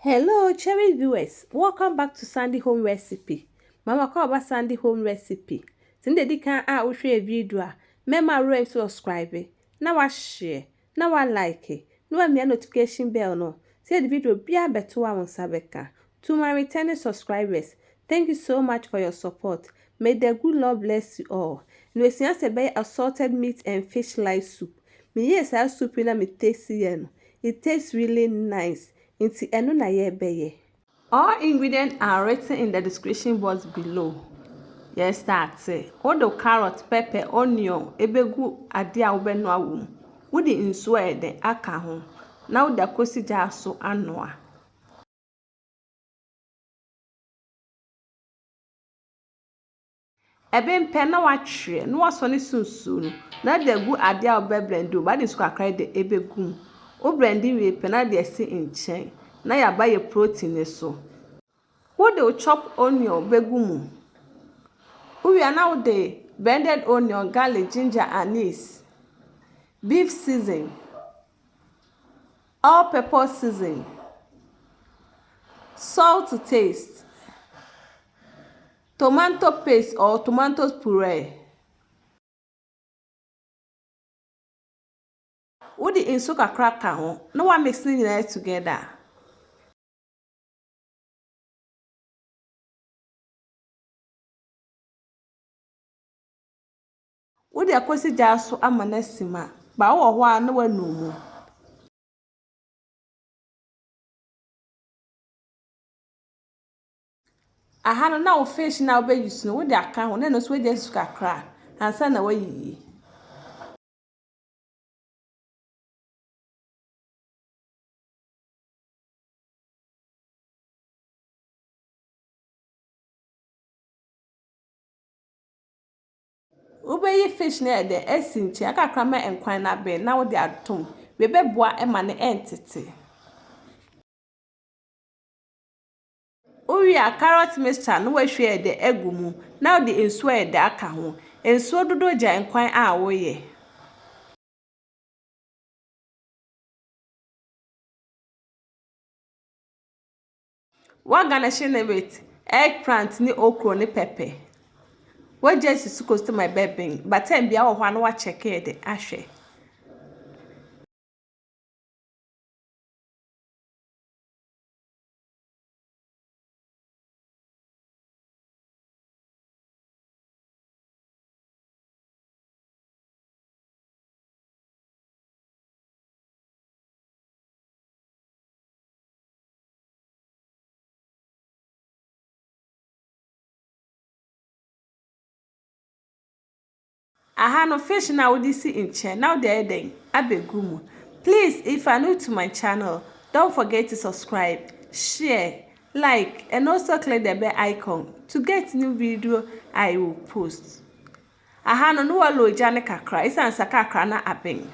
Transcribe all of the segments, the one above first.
Hello, cherry viewers. Welcome back to Sandy Home Recipe. Mama call about Sandy Home Recipe. Sinde di kan a wo hwe video a mema rem subscribe. Na wa share, na wa like. Na wa mia notification bell no. Say the video bia beto wa won sabeka. To my returning subscribers, thank you so much for your support. May the good Lord bless you all. No esia se be assorted meat and fish live soup. Me yes I soup na me taste no. It tastes really nice. Inti eno na ye beye. All ingredients are written in the description box below. Yes, start. All the carrot, pepper, onion, ebegu ade a wobeno awum. Wodi nsuo ede aka ho. Na wodi akosi ja so anoa. Ebe mpe na watwe, na waso ne sunsu no. Na de gu ade a obe blend o, ba de su kakra de ebegu. O blendi we pe na de esi nchen. Na ya ba ye protein so. Wo de chop onion begu mu. We are now the blended onion, garlic, ginger, anise, beef season, all pepper season, salt to taste, tomato paste or tomato puree. We the insuka cracker ho. No one mixing it together. We the akwesi jaso amanesima. Ba wo ho a na wanu mu. Aha no na wo fish na wo be use no we the aka ho na no so we just kakra. Ansa na wayi. Ubeye fish na de esinchi akakra ma enkwan na be na wo de atom we beboa e ma ne entete. Uwi a carrot mixture no we hwe de agumu na wo de ensuo e de aka ho ensuo dodo ja enkwan a wo ye. Wa garnish ne with eggplant ni okro ni pepper. We just sukost my bebing but time bia wo ho na wa check e de ahwe. Aha no fish na wo disi inche now the eden abegumu. Please, if you are new to my channel, don't forget to subscribe, share, like, and also click the bell icon to get new video I will post. Aha no no walo jane kakra isan kakra na aben.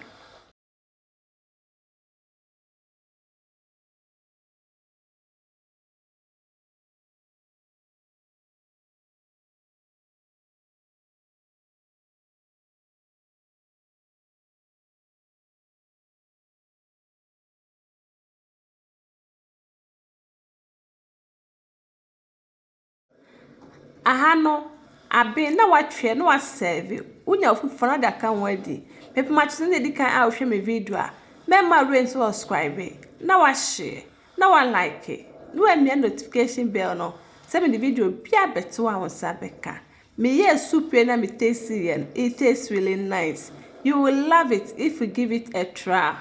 Aha no aben na watwe na waserve unya ofufo na da kan wadi pepe match na di kan a ohwe me video a memma rain subscribe na wa share na wa like na wa mia notification bell no se me the video bia beto a won sabeka me ye soup na me taste yen it tastes really nice. You will love it if you give it a try.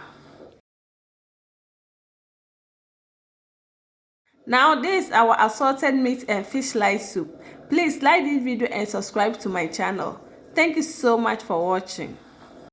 Now this is our assorted meat and fish live soup. Please like this video and subscribe to my channel. Thank you so much for watching.